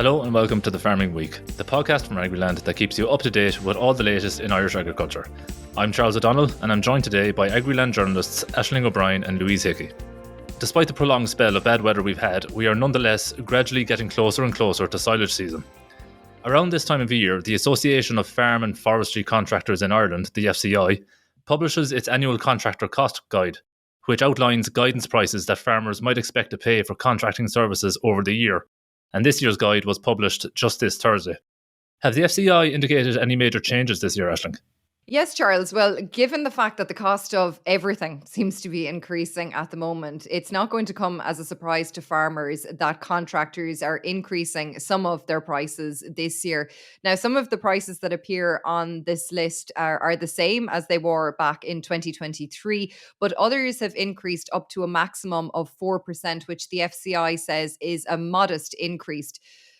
Hello and welcome to the Farming Week, the podcast from Agriland that keeps you up to date with all the latest in Irish agriculture. I'm Charles O'Donnell and I'm joined today by Agriland journalists Aisling O'Brien and Louise Hickey. Despite the prolonged spell of bad weather we've had, we are nonetheless gradually getting closer and closer to silage season. Around this time of year, the Association of Farm and Forestry Contractors in Ireland, the FCI, publishes its annual contractor cost guide, which outlines guidance prices that farmers might expect to pay for contracting services over the year. And this year's guide was published just this Thursday. Have the FCI indicated any major changes this year, Aisling? Yes, Charles. Well, given the fact that the cost of everything seems to be increasing at the moment, it's not going to come as a surprise to farmers that contractors are increasing some of their prices this year. Now, some of the prices that appear on this list are the same as they were back in 2023, but others have increased up to a maximum of 4%, which the FCI says is a modest increase.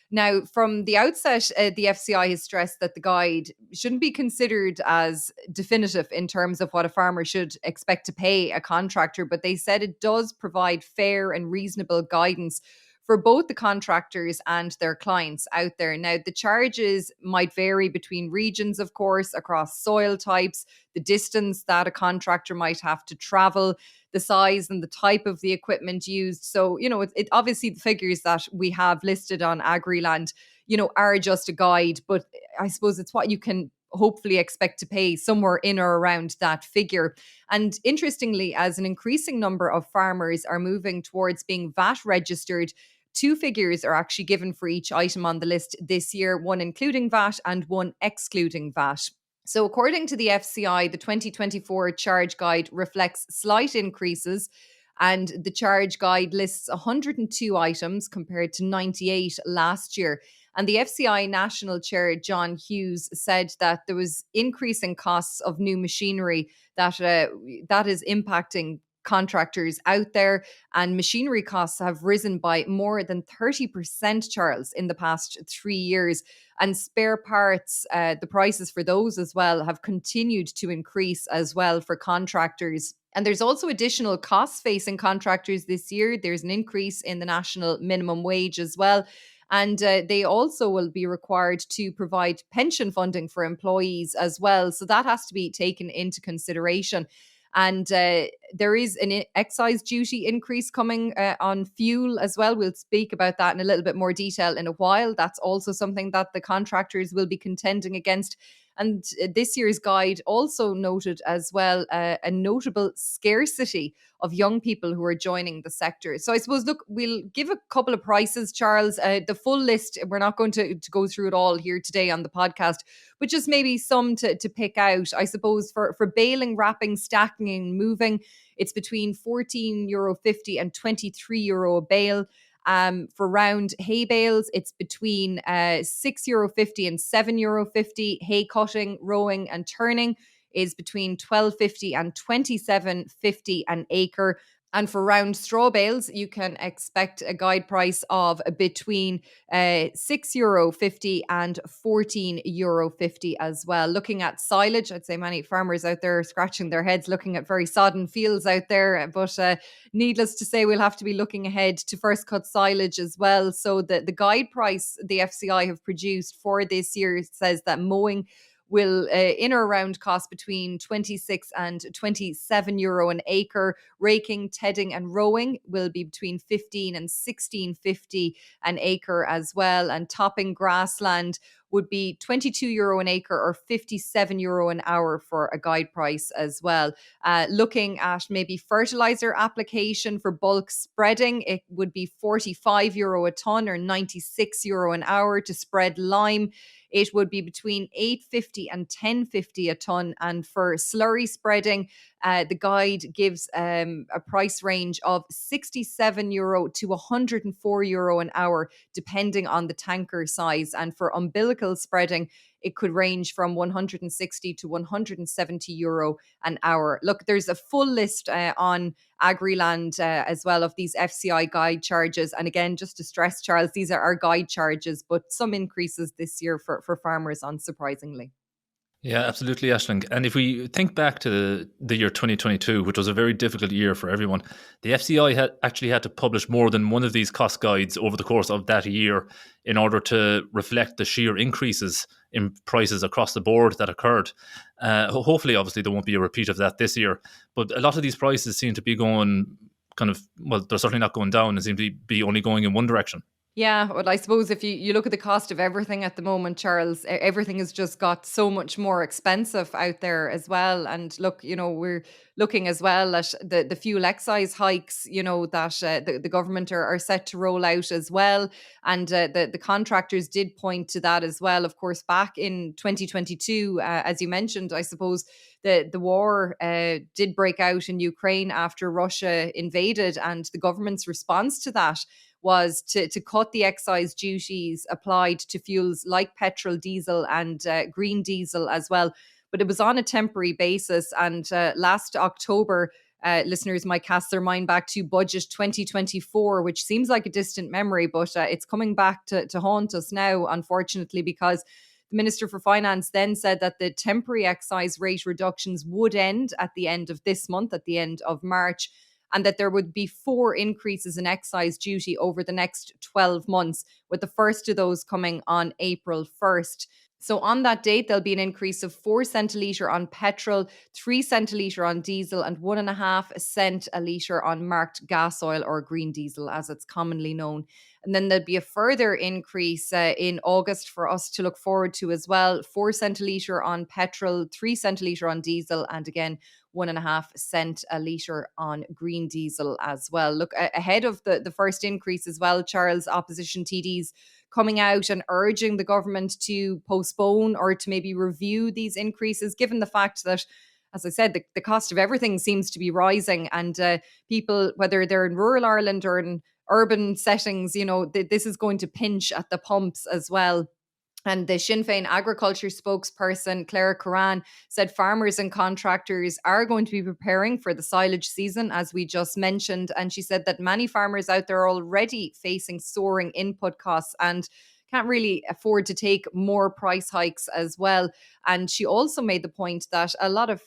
Now, from the outset, the FCI has stressed that the guide shouldn't be considered as definitive in terms of what a farmer should expect to pay a contractor, but they said it does provide fair and reasonable guidance for both the contractors and their clients out there. Now, the charges might vary between regions, of course, across soil types, the distance that a contractor might have to travel, the size and the type of the equipment used. So, it obviously the figures that we have listed on Agriland, are just a guide, but I suppose it's what you can hopefully expect to pay somewhere in or around that figure. And interestingly, as an increasing number of farmers are moving towards being VAT registered, two figures are actually given for each item on the list this year, one including VAT and one excluding VAT. So according to the FCI, the 2024 charge guide reflects slight increases, and the charge guide lists 102 items compared to 98 last year. And the FCI National Chair, John Hughes, said that there was increasing costs of new machinery that is impacting contractors out there, and machinery costs have risen by more than 30%, Charles, in the past 3 years. And spare parts, the prices for those as well have continued to increase as well for contractors. And there's also additional costs facing contractors this year. There's an increase in the national minimum wage as well. And they also will be required to provide pension funding for employees as well. So that has to be taken into consideration. And there is an excise duty increase coming on fuel as well. We'll speak about that in a little bit more detail in a while. That's also something that the contractors will be contending against. And this year's guide also noted as well a notable scarcity of young people who are joining the sector. So I suppose, look, we'll give a couple of prices, Charles. The full list, we're not going to go through it all here today on the podcast, but just maybe some to pick out. I suppose for baling, wrapping, stacking and moving, it's between €14.50 and €23 a bale. For round hay bales, it's between €6.50 and €7.50. Hay cutting, rowing and turning is between €12.50 and €27.50 an acre. And for round straw bales, you can expect a guide price of between €6.50 and €14.50 as well. Looking at silage, I'd say many farmers out there are scratching their heads looking at very sodden fields out there. But needless to say, we'll have to be looking ahead to first cut silage as well. So the guide price the FCI have produced for this year says that mowing will in or around cost between €26 and €27 an acre. Raking, tedding and rowing will be between €15 and €16.50 an acre as well. And topping grassland would be €22 an acre or €57 an hour for a guide price as well. Looking at maybe fertilizer application for bulk spreading, it would be €45 a tonne or €96 an hour. To spread lime, it would be between €8.50 and €10.50 a tonne. And for slurry spreading, the guide gives a price range of €67 to €104 an hour, depending on the tanker size. And for umbilical spreading, it could range from €160 to €170 an hour. Look, there's a full list on Agriland as well of these FCI guide charges. And again, just to stress, Charles, these are our guide charges, but some increases this year for farmers, unsurprisingly. Yeah, absolutely, Ashling. And if we think back to the year 2022, which was a very difficult year for everyone, the FCI actually had to publish more than one of these cost guides over the course of that year in order to reflect the sheer increases in prices across the board that occurred. Hopefully, obviously, there won't be a repeat of that this year. But a lot of these prices seem to be going kind of, well, they're certainly not going down and seem to be only going in one direction. Yeah, well, I suppose if you look at the cost of everything at the moment, Charles, everything has just got so much more expensive out there as well. And look, we're looking as well at the fuel excise hikes, that the government are set to roll out as well. And the contractors did point to that as well. Of course, back in 2022, as you mentioned, I suppose the war did break out in Ukraine after Russia invaded, and the government's response to that was to cut the excise duties applied to fuels like petrol, diesel, and green diesel as well. But it was on a temporary basis. And last October, listeners might cast their mind back to budget 2024, which seems like a distant memory, but it's coming back to haunt us now, unfortunately, because the Minister for Finance then said that the temporary excise rate reductions would end at the end of this month, at the end of March, and that there would be 4 increases in excise duty over the next 12 months, with the first of those coming on April 1st. So on that date, there'll be an increase of 4 cent a litre on petrol, 3 cent a litre on diesel, and 1.5 cent a litre on marked gas oil, or green diesel as it's commonly known. And then there'll be a further increase in August for us to look forward to as well. 4 cent a litre on petrol, 3 cent a litre on diesel, and again, 1.5 cent a litre on green diesel as well. Look, ahead of the first increase as well, Charles, opposition TDs coming out and urging the government to postpone or to maybe review these increases, given the fact that, as I said, the cost of everything seems to be rising, and people, whether they're in rural Ireland or in urban settings, this is going to pinch at the pumps as well. And the Sinn Féin agriculture spokesperson, Claire Curran, said farmers and contractors are going to be preparing for the silage season, as we just mentioned. And she said that many farmers out there are already facing soaring input costs and can't really afford to take more price hikes as well. And she also made the point that a lot of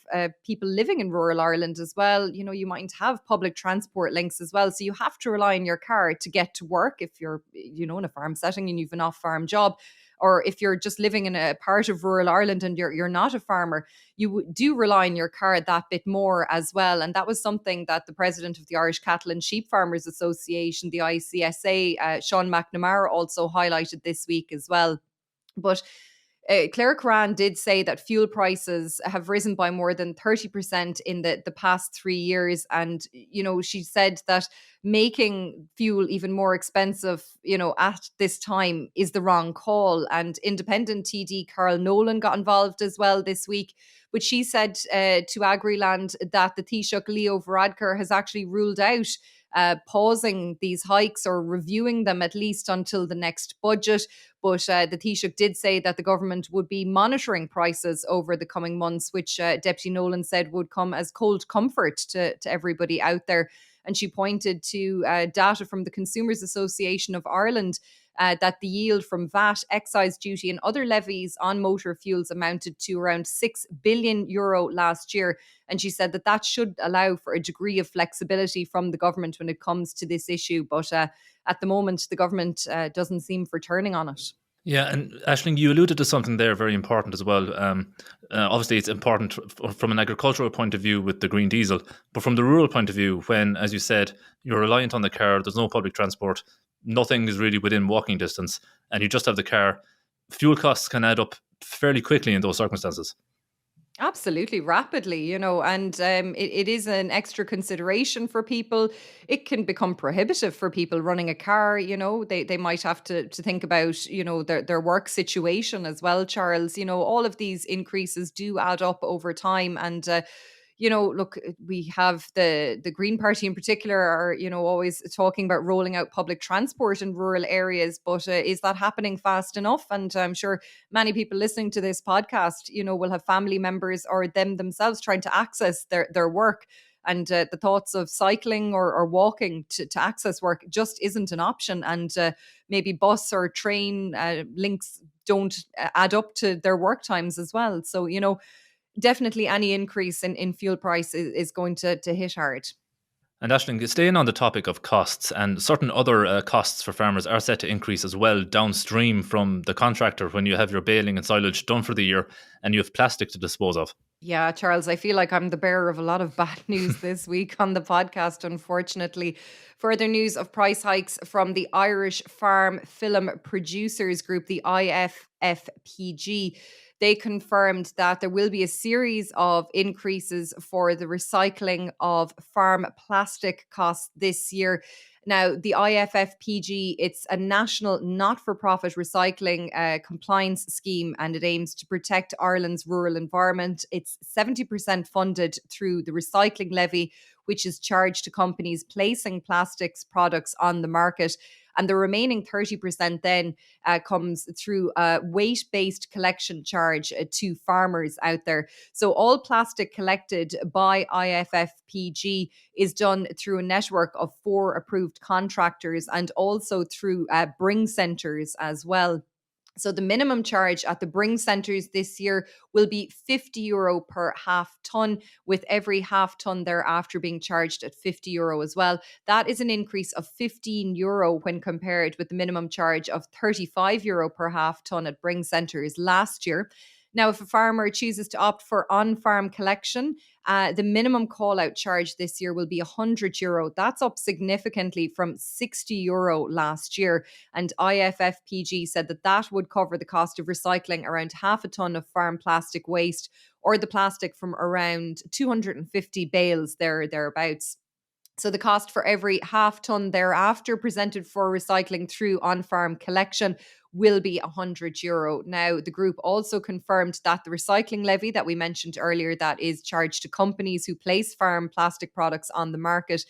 people living in rural Ireland as well, you mightn't have public transport links as well. So you have to rely on your car to get to work if you're, in a farm setting and you've an off-farm job. Or if you're just living in a part of rural Ireland and you're not a farmer, you do rely on your car that bit more as well. And that was something that the president of the Irish Cattle and Sheep Farmers Association, the ICSA, Sean McNamara, also highlighted this week as well. But Claire Curran did say that fuel prices have risen by more than 30% in the past 3 years. And, she said that making fuel even more expensive, at this time is the wrong call. And independent TD Carl Nolan got involved as well this week. But she said to Agriland that the Taoiseach Leo Varadkar has actually ruled out pausing these hikes or reviewing them at least until the next budget. But the Taoiseach did say that the government would be monitoring prices over the coming months, which Deputy Nolan said would come as cold comfort to everybody out there. And she pointed to data from the Consumers Association of Ireland that the yield from VAT, excise duty, and other levies on motor fuels amounted to around €6 billion last year. And she said that should allow for a degree of flexibility from the government when it comes to this issue. But at the moment, the government doesn't seem for turning on it. Yeah, and Aisling, you alluded to something there very important as well. Obviously, it's important from an agricultural point of view with the green diesel, but from the rural point of view, when, as you said, you're reliant on the car, there's no public transport, nothing is really within walking distance, and you just have the car, fuel costs can add up fairly quickly in those circumstances. Absolutely, rapidly, and it is an extra consideration for people. It can become prohibitive for people running a car. They might have to think about, their work situation as well, Charles. All of these increases do add up over time. And look, we have the Green Party in particular are, always talking about rolling out public transport in rural areas, but is that happening fast enough? And I'm sure many people listening to this podcast, will have family members or them themselves trying to access their work. And the thoughts of cycling or walking to access work just isn't an option. And maybe bus or train links don't add up to their work times as well. So, definitely any increase in fuel price is going to hit hard. And Aisling, staying on the topic of costs, and certain other costs for farmers are set to increase as well downstream from the contractor when you have your baling and silage done for the year and you have plastic to dispose of. Yeah, Charles, I feel like I'm the bearer of a lot of bad news this week on the podcast, unfortunately. Further news of price hikes from the Irish Farm Film Producers Group, the IFFPG. They confirmed that there will be a series of increases for the recycling of farm plastic costs this year. Now, the IFFPG, it's a national not-for-profit recycling compliance scheme, and it aims to protect Ireland's rural environment. It's 70% funded through the recycling levy, which is charged to companies placing plastics products on the market. And the remaining 30% then comes through a weight-based collection charge to farmers out there. So all plastic collected by IFFPG is done through a network of 4 approved contractors and also through bring centres as well. So the minimum charge at the bring centres this year will be €50 per half tonne, with every half tonne thereafter being charged at €50 as well. That is an increase of €15 when compared with the minimum charge of €35 per half tonne at bring centres last year. Now, if a farmer chooses to opt for on-farm collection, the minimum call-out charge this year will be €100. That's up significantly from €60 last year. And IFFPG said that would cover the cost of recycling around half a tonne of farm plastic waste, or the plastic from around 250 bales thereabouts. So the cost for every half tonne thereafter presented for recycling through on-farm collection will be €100. Now, the group also confirmed that the recycling levy that we mentioned earlier, that is charged to companies who place farm plastic products on the market,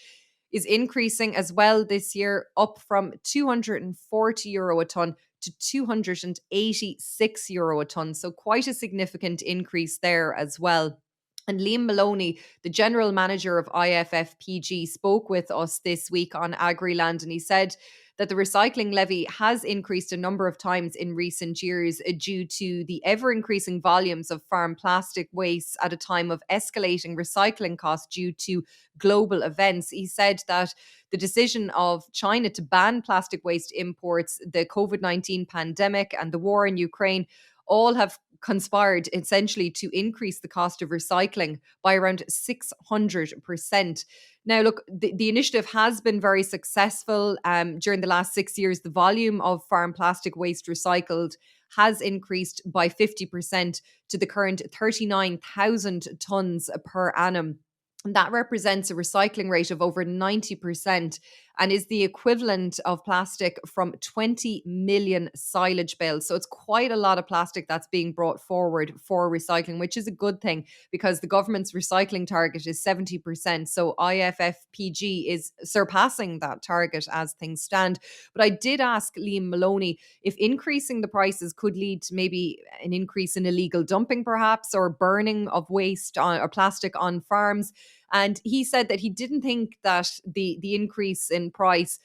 is increasing as well this year, up from €240 a tonne to €286 a tonne. So quite a significant increase there as well. And Liam Maloney, the general manager of IFFPG, spoke with us this week on Agriland, and he said that the recycling levy has increased a number of times in recent years due to the ever-increasing volumes of farm plastic waste at a time of escalating recycling costs due to global events. He said that the decision of China to ban plastic waste imports, the COVID-19 pandemic and the war in Ukraine all have conspired essentially to increase the cost of recycling by around 600%. Now, look, the initiative has been very successful. During the last 6 years, the volume of farm plastic waste recycled has increased by 50% to the current 39,000 tonnes per annum. And that represents a recycling rate of over 90% and is the equivalent of plastic from 20 million silage bales. So it's quite a lot of plastic that's being brought forward for recycling, which is a good thing because the government's recycling target is 70%. So IFFPG is surpassing that target as things stand. But I did ask Liam Maloney if increasing the prices could lead to maybe an increase in illegal dumping perhaps, or burning of waste or plastic on farms. And he said that he didn't think that the increase in price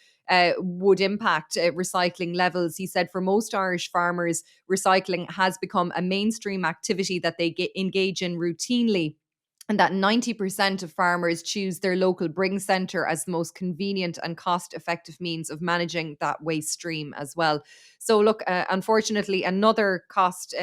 would impact recycling levels. He said for most Irish farmers, recycling has become a mainstream activity that they engage in routinely, and that 90% of farmers choose their local bring centre as the most convenient and cost-effective means of managing that waste stream as well. So look, unfortunately, another cost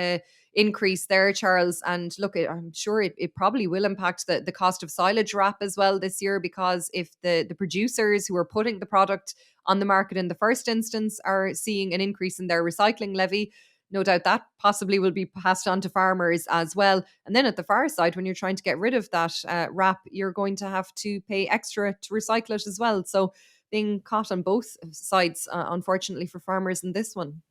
increase there, Charles. And look, I'm sure it probably will impact the cost of silage wrap as well this year, because if the producers who are putting the product on the market in the first instance are seeing an increase in their recycling levy, no doubt that possibly will be passed on to farmers as well. And then at the far side, when you're trying to get rid of that wrap, you're going to have to pay extra to recycle it as well. So being caught on both sides, unfortunately, for farmers in this one.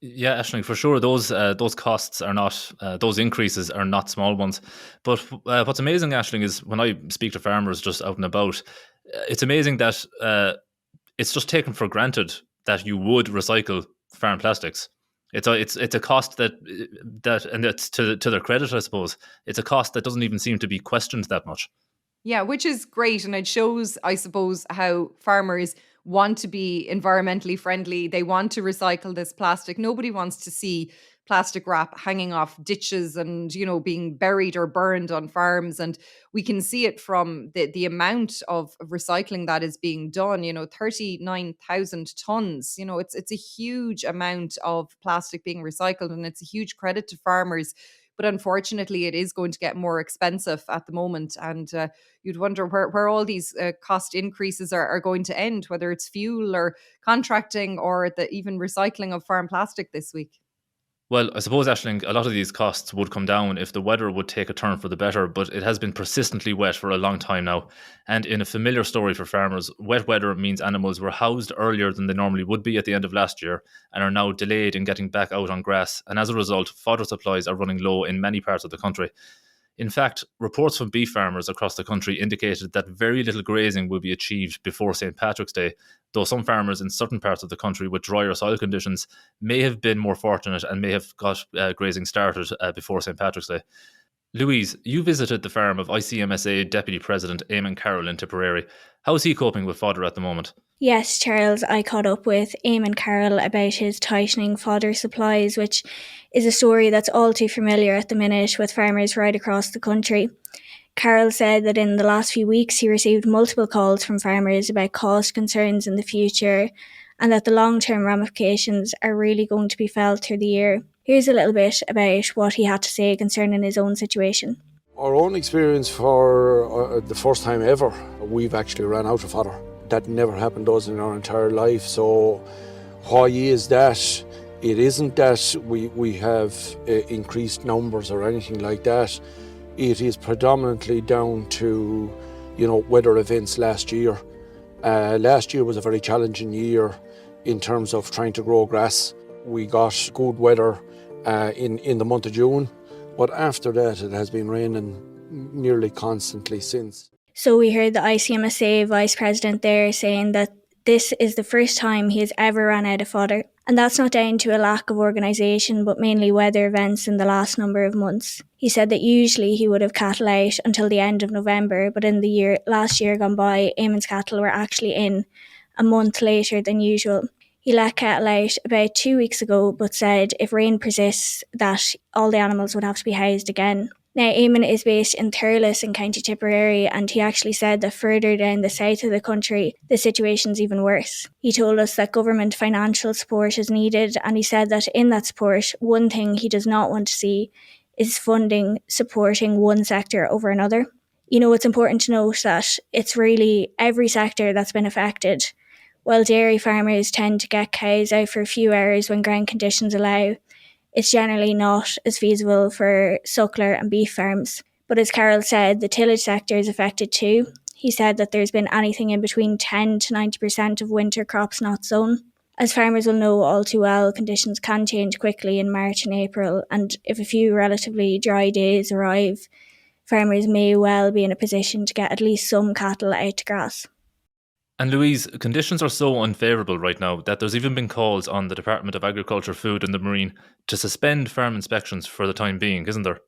Yeah, Aisling, for sure, those costs are not those increases are not small ones. But what's amazing, Aisling, is when I speak to farmers just out and about, it's amazing that it's just taken for granted that you would recycle farm plastics. It's a cost that and it's to their credit, I suppose. It's a cost that doesn't even seem to be questioned that much. Yeah, which is great. And it shows, I suppose, how farmers want to be environmentally friendly. They want to recycle this plastic. Nobody wants to see plastic wrap hanging off ditches and, being buried or burned on farms. And we can see it from the amount of recycling that is being done, 39,000 tons. It's a huge amount of plastic being recycled, and it's a huge credit to farmers. But unfortunately, it is going to get more expensive at the moment. And you'd wonder where all these cost increases are going to end, whether it's fuel or contracting or the even recycling of farm plastic this week. Well, I suppose, Ashling, a lot of these costs would come down if the weather would take a turn for the better, but it has been persistently wet for a long time now. And in a familiar story for farmers, wet weather means animals were housed earlier than they normally would be at the end of last year and are now delayed in getting back out on grass. And as a result, fodder supplies are running low in many parts of the country. In fact, reports from beef farmers across the country indicated that very little grazing will be achieved before St. Patrick's Day, though some farmers in certain parts of the country with drier soil conditions may have been more fortunate and may have got grazing started before St. Patrick's Day. Louise, you visited the farm of ICMSA Deputy President Eamon Carroll in Tipperary. How is he coping with fodder at the moment? Yes, Charles, I caught up with Eamon Carroll about his tightening fodder supplies, which is a story that's all too familiar at the minute with farmers right across the country. Carroll said that in the last few weeks he received multiple calls from farmers about cost concerns in the future and that the long-term ramifications are really going to be felt through the year. Here's a little bit about what he had to say concerning his own situation. Our own experience for the first time ever, we've actually ran out of fodder. That never happened to us in our entire life. So why is that? It isn't that we have increased numbers or anything like that. It is predominantly down to, weather events last year. Last year was a very challenging year in terms of trying to grow grass. We got good weather in the month of June, but after that it has been raining nearly constantly since. So we heard the ICMSA Vice President there saying that this is the first time he has ever ran out of fodder. And that's not down to a lack of organisation, but mainly weather events in the last number of months. He said that usually he would have cattle out until the end of November, but in the last year gone by, Eamon's cattle were actually in a month later than usual. He let cattle out about 2 weeks ago, but said if rain persists, that all the animals would have to be housed again. Now, Eamon is based in Thurles in County Tipperary, and he actually said that further down the south of the country, the situation's even worse. He told us that government financial support is needed, and he said that in that support, one thing he does not want to see is funding supporting one sector over another. It's important to note that it's really every sector that's been affected. While dairy farmers tend to get cows out for a few hours when ground conditions allow, it's generally not as feasible for suckler and beef farms. But as Carroll said, the tillage sector is affected too. He said that there's been anything in between 10 to 90% of winter crops not sown. As farmers will know all too well, conditions can change quickly in March and April, and if a few relatively dry days arrive, farmers may well be in a position to get at least some cattle out to grass. And Louise, conditions are so unfavourable right now that there's even been calls on the Department of Agriculture, Food and the Marine to suspend farm inspections for the time being, isn't there?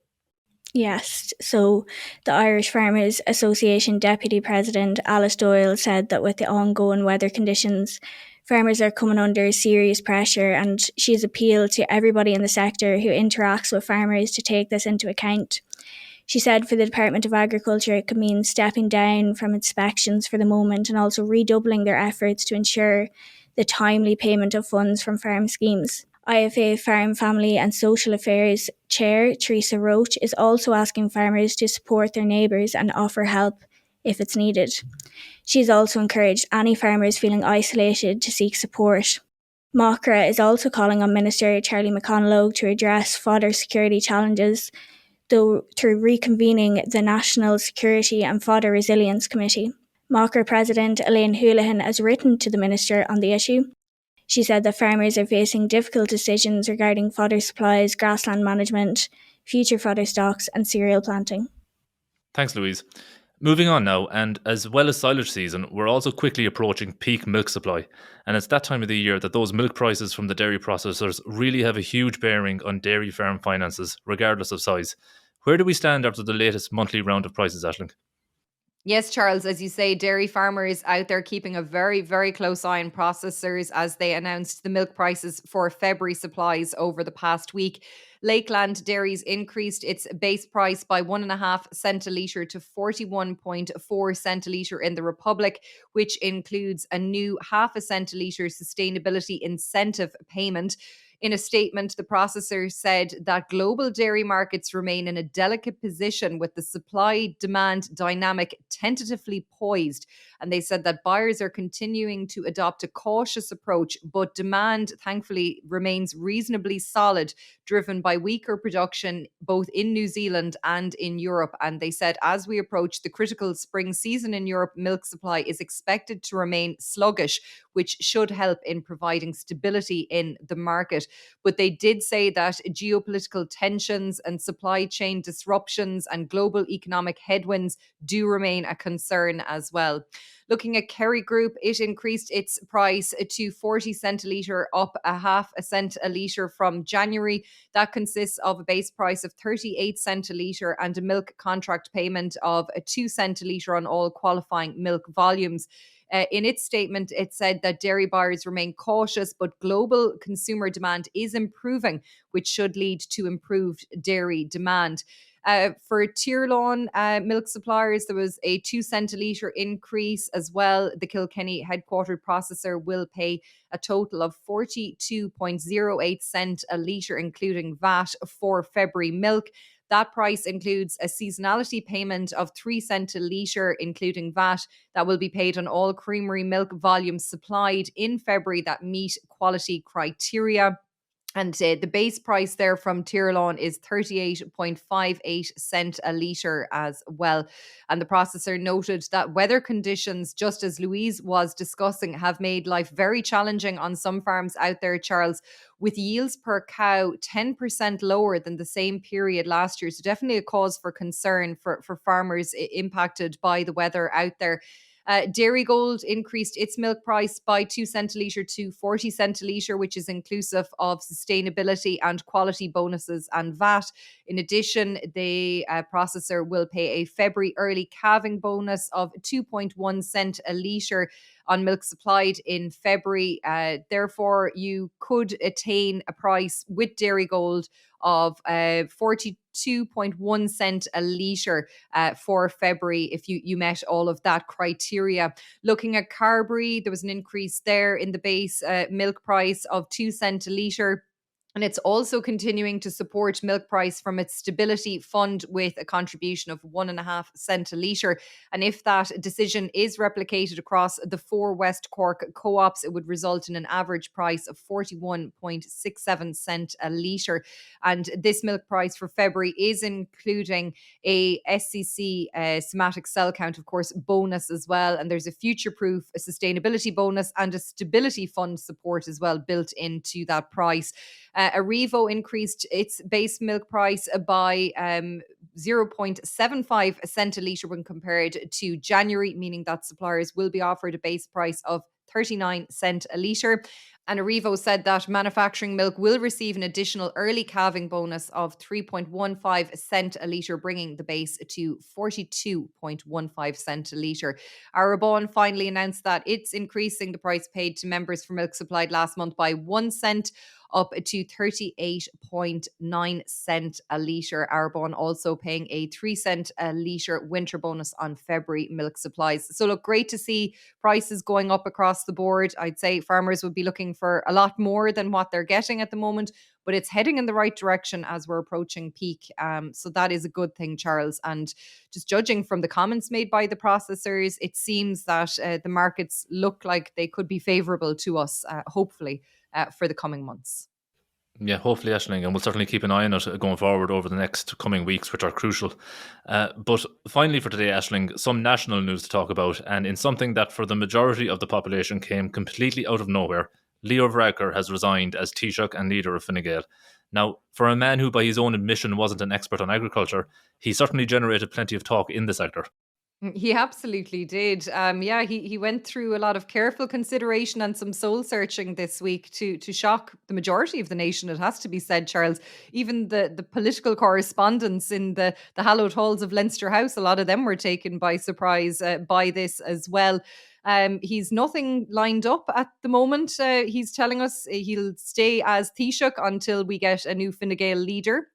Yes, so the Irish Farmers Association Deputy President Alice Doyle said that with the ongoing weather conditions, farmers are coming under serious pressure, and she's appealed to everybody in the sector who interacts with farmers to take this into account. She said for the Department of Agriculture it could mean stepping down from inspections for the moment and also redoubling their efforts to ensure the timely payment of funds from farm schemes. IFA Farm, Family and Social Affairs Chair Teresa Roach is also asking farmers to support their neighbours and offer help if it's needed. She's also encouraged any farmers feeling isolated to seek support. MACRA is also calling on Minister Charlie McConalogue to address fodder security challenges, though through reconvening the National Security and Fodder Resilience Committee. MACRA President Elaine Houlihan has written to the Minister on the issue. She said that farmers are facing difficult decisions regarding fodder supplies, grassland management, future fodder stocks and cereal planting. Thanks, Louise. Moving on now, and as well as silage season, we're also quickly approaching peak milk supply. And it's that time of the year that those milk prices from the dairy processors really have a huge bearing on dairy farm finances, regardless of size. Where do we stand after the latest monthly round of prices, Aisling? Yes, Charles, as you say, dairy farmers out there keeping a very, very close eye on processors as they announced the milk prices for February supplies over the past week. Lakeland Dairies increased its base price by 1.5 cent a litre to 41.4 cent a litre in the Republic, which includes a new half a cent a litre sustainability incentive payment. In a statement, the processor said that global dairy markets remain in a delicate position with the supply-demand dynamic tentatively poised. And they said that buyers are continuing to adopt a cautious approach, but demand, thankfully, remains reasonably solid, driven by weaker production both in New Zealand and in Europe. And they said as we approach the critical spring season in Europe, milk supply is expected to remain sluggish, which should help in providing stability in the market. But they did say that geopolitical tensions and supply chain disruptions and global economic headwinds do remain a concern as well. Looking at Kerry Group, it increased its price to 40 cent a litre, up a half a cent a litre from January. That consists of a base price of 38 cent a litre and a milk contract payment of 2 cent a litre on all qualifying milk volumes. In its statement, it said that dairy buyers remain cautious, but global consumer demand is improving, which should lead to improved dairy demand. For Tier Lawn milk suppliers, there was a 2 cent a litre increase as well. The Kilkenny headquartered processor will pay a total of 42.08 cent a litre, including VAT, for February milk. That price includes a seasonality payment of 3 cent a litre, including VAT, that will be paid on all creamery milk volumes supplied in February that meet quality criteria. And the base price there from Tier Lawn is 38.58 cent a litre as well. And the processor noted that weather conditions, just as Louise was discussing, have made life very challenging on some farms out there, Charles, with yields per cow 10% lower than the same period last year. So definitely a cause for concern for farmers impacted by the weather out there. Dairygold increased its milk price by 2 cent a litre to 40 cent a litre, which is inclusive of sustainability and quality bonuses and VAT. In addition, the processor will pay a February early calving bonus of 2.1 cent a litre on milk supplied in February. Therefore, you could attain a price with Dairygold of 42.1 cent a litre for February if you met all of that criteria. Looking at Carberry, there was an increase there in the base milk price of 2 cent a litre. And it's also continuing to support milk price from its stability fund with a contribution of 1.5 cent a litre. And if that decision is replicated across the 4 West Cork co-ops, it would result in an average price of 41.67 cent a litre. And this milk price for February is including a SCC somatic cell count, of course, bonus as well. And there's a future-proof sustainability bonus and a stability fund support as well built into that price. Arrivo increased its base milk price by 0.75 cent a litre when compared to January, meaning that suppliers will be offered a base price of 39 cent a litre. And Arrivo said that manufacturing milk will receive an additional early calving bonus of 3.15 cent a litre, bringing the base to 42.15 cent a litre. Arabon finally announced that it's increasing the price paid to members for milk supplied last month by 1 cent, up to 38.9 cent a litre. Arabon also paying a 3 cent a litre winter bonus on February milk supplies. So look, great to see prices going up across the board. I'd say farmers would be looking for a lot more than what they're getting at the moment, but it's heading in the right direction as we're approaching peak. So that is a good thing, Charles. And just judging from the comments made by the processors, it seems that the markets look like they could be favourable to us, hopefully, for the coming months. Yeah, hopefully, Aisling, and we'll certainly keep an eye on it going forward over the next coming weeks, which are crucial. But finally for today, Aisling, some national news to talk about, and in something that for the majority of the population came completely out of nowhere. Leo Varadkar has resigned as Taoiseach and leader of Fine Gael. Now, for a man who by his own admission wasn't an expert on agriculture, he certainly generated plenty of talk in the sector. He absolutely did. He went through a lot of careful consideration and some soul searching this week to shock the majority of the nation. It has to be said, Charles. Even the political correspondents in the hallowed halls of Leinster House, a lot of them were taken by surprise by this as well. He's nothing lined up at the moment. He's telling us he'll stay as Taoiseach until we get a new Fine Gael leader.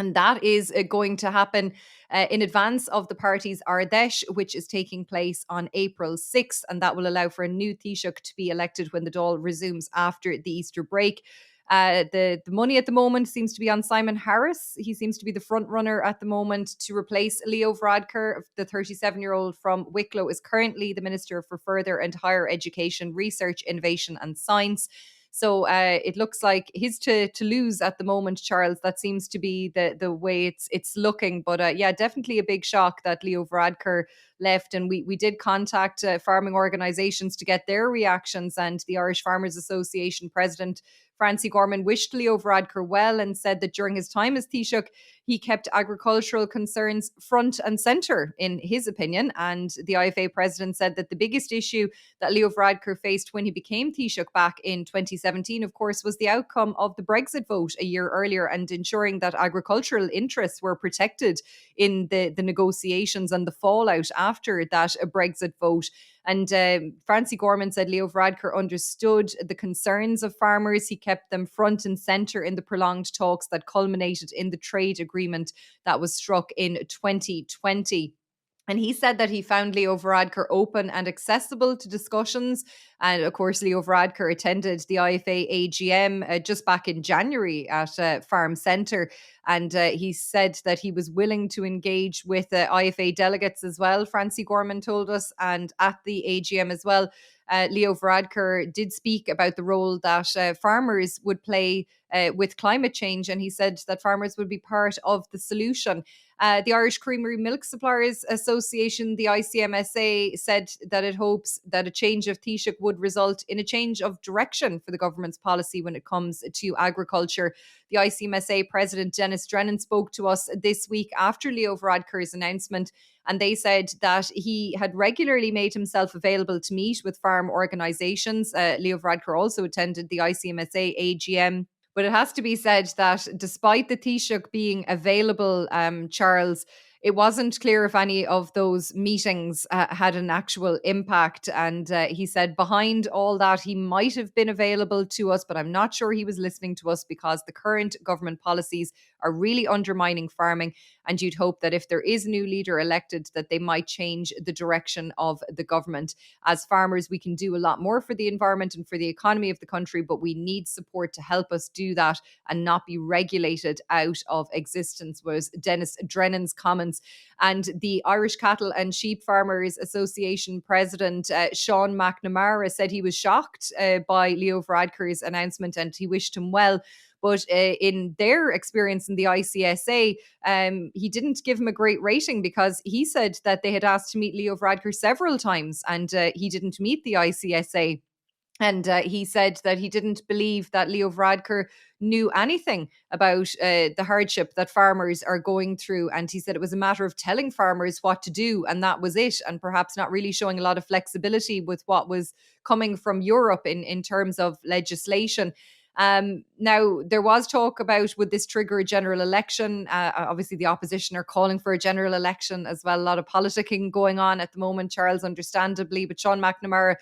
And that is going to happen in advance of the party's Ardèche, which is taking place on April 6th. And that will allow for a new Taoiseach to be elected when the Dáil resumes after the Easter break. The money at the moment seems to be on Simon Harris. He seems to be the front runner at the moment to replace Leo Varadkar. The 37-year-old from Wicklow is currently the Minister for Further and Higher Education, Research, Innovation and Science. So it looks like he's to lose at the moment, Charles. That seems to be the way it's looking. But definitely a big shock that Leo Varadkar left. And we did contact farming organisations to get their reactions. And the Irish Farmers Association President Francie Gorman wished Leo Varadkar well and said that during his time as Taoiseach, he kept agricultural concerns front and centre, in his opinion. And the IFA president said that the biggest issue that Leo Varadkar faced when he became Taoiseach back in 2017, of course, was the outcome of the Brexit vote a year earlier and ensuring that agricultural interests were protected in the negotiations and the fallout after that Brexit vote. And Francie Gorman said Leo Varadkar understood the concerns of farmers. He kept them front and centre in the prolonged talks that culminated in the trade agreement that was struck in 2020. And he said that he found Leo Varadkar open and accessible to discussions. And of course, Leo Varadkar attended the IFA AGM just back in January at Farm Centre. And he said that he was willing to engage with IFA delegates as well, Francie Gorman told us. And at the AGM as well, Leo Varadkar did speak about the role that farmers would play with climate change. And he said that farmers would be part of the solution. The Irish Creamery Milk Suppliers Association, the ICMSA, said that it hopes that a change of Taoiseach would result in a change of direction for the government's policy when it comes to agriculture. The ICMSA President Denis Drennan spoke to us this week after Leo Varadkar's announcement, and they said that he had regularly made himself available to meet with farm organisations. Leo Varadkar also attended the ICMSA AGM. But it has to be said that despite the Taoiseach being available, Charles, it wasn't clear if any of those meetings had an actual impact. And he said behind all that, he might have been available to us, but I'm not sure he was listening to us because the current government policies are really undermining farming. And you'd hope that if there is a new leader elected, that they might change the direction of the government. As farmers, we can do a lot more for the environment and for the economy of the country, but we need support to help us do that and not be regulated out of existence, was Denis Drennan's comments. And the Irish Cattle and Sheep Farmers Association President Sean McNamara said he was shocked by Leo Varadkar's announcement and he wished him well. But in their experience in the ICSA, he didn't give him a great rating because he said that they had asked to meet Leo Varadkar several times and he didn't meet the ICSA. And he said that he didn't believe that Leo Varadkar knew anything about the hardship that farmers are going through. And he said it was a matter of telling farmers what to do, and that was it. And perhaps not really showing a lot of flexibility with what was coming from Europe in terms of legislation. Now, there was talk about would this trigger a general election? Obviously, the opposition are calling for a general election as well. A lot of politicking going on at the moment, Charles, understandably. But Sean McNamara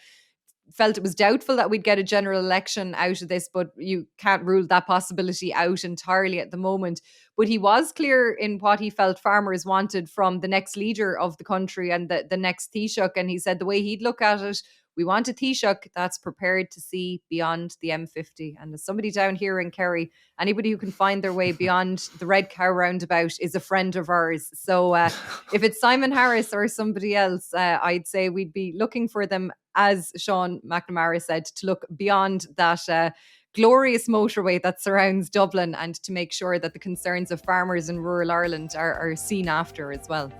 felt it was doubtful that we'd get a general election out of this, but you can't rule that possibility out entirely at the moment. But he was clear in what he felt farmers wanted from the next leader of the country and the next Taoiseach. And he said the way he'd look at it, we want a Taoiseach that's prepared to see beyond the M50. And as somebody down here in Kerry, anybody who can find their way beyond the Red Cow roundabout is a friend of ours. So if it's Simon Harris or somebody else, I'd say we'd be looking for them, as Sean McNamara said, to look beyond that glorious motorway that surrounds Dublin and to make sure that the concerns of farmers in rural Ireland are seen after as well.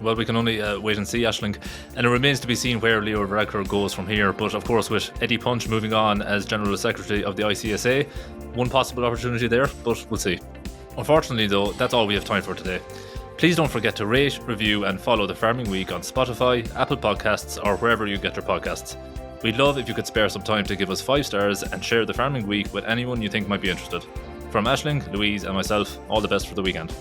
Well, we can only wait and see, Aisling, and it remains to be seen where Leo Varadkar goes from here. But of course, with Eddie Punch moving on as General Secretary of the ICSA, one possible opportunity there, but we'll see. Unfortunately though, that's all we have time for today. Please don't forget to rate, review and follow The Farming Week on Spotify, Apple Podcasts or wherever you get your podcasts. We'd love if you could spare some time to give us 5 stars and share The Farming Week with anyone you think might be interested. From Aisling, Louise and myself, all the best for the weekend.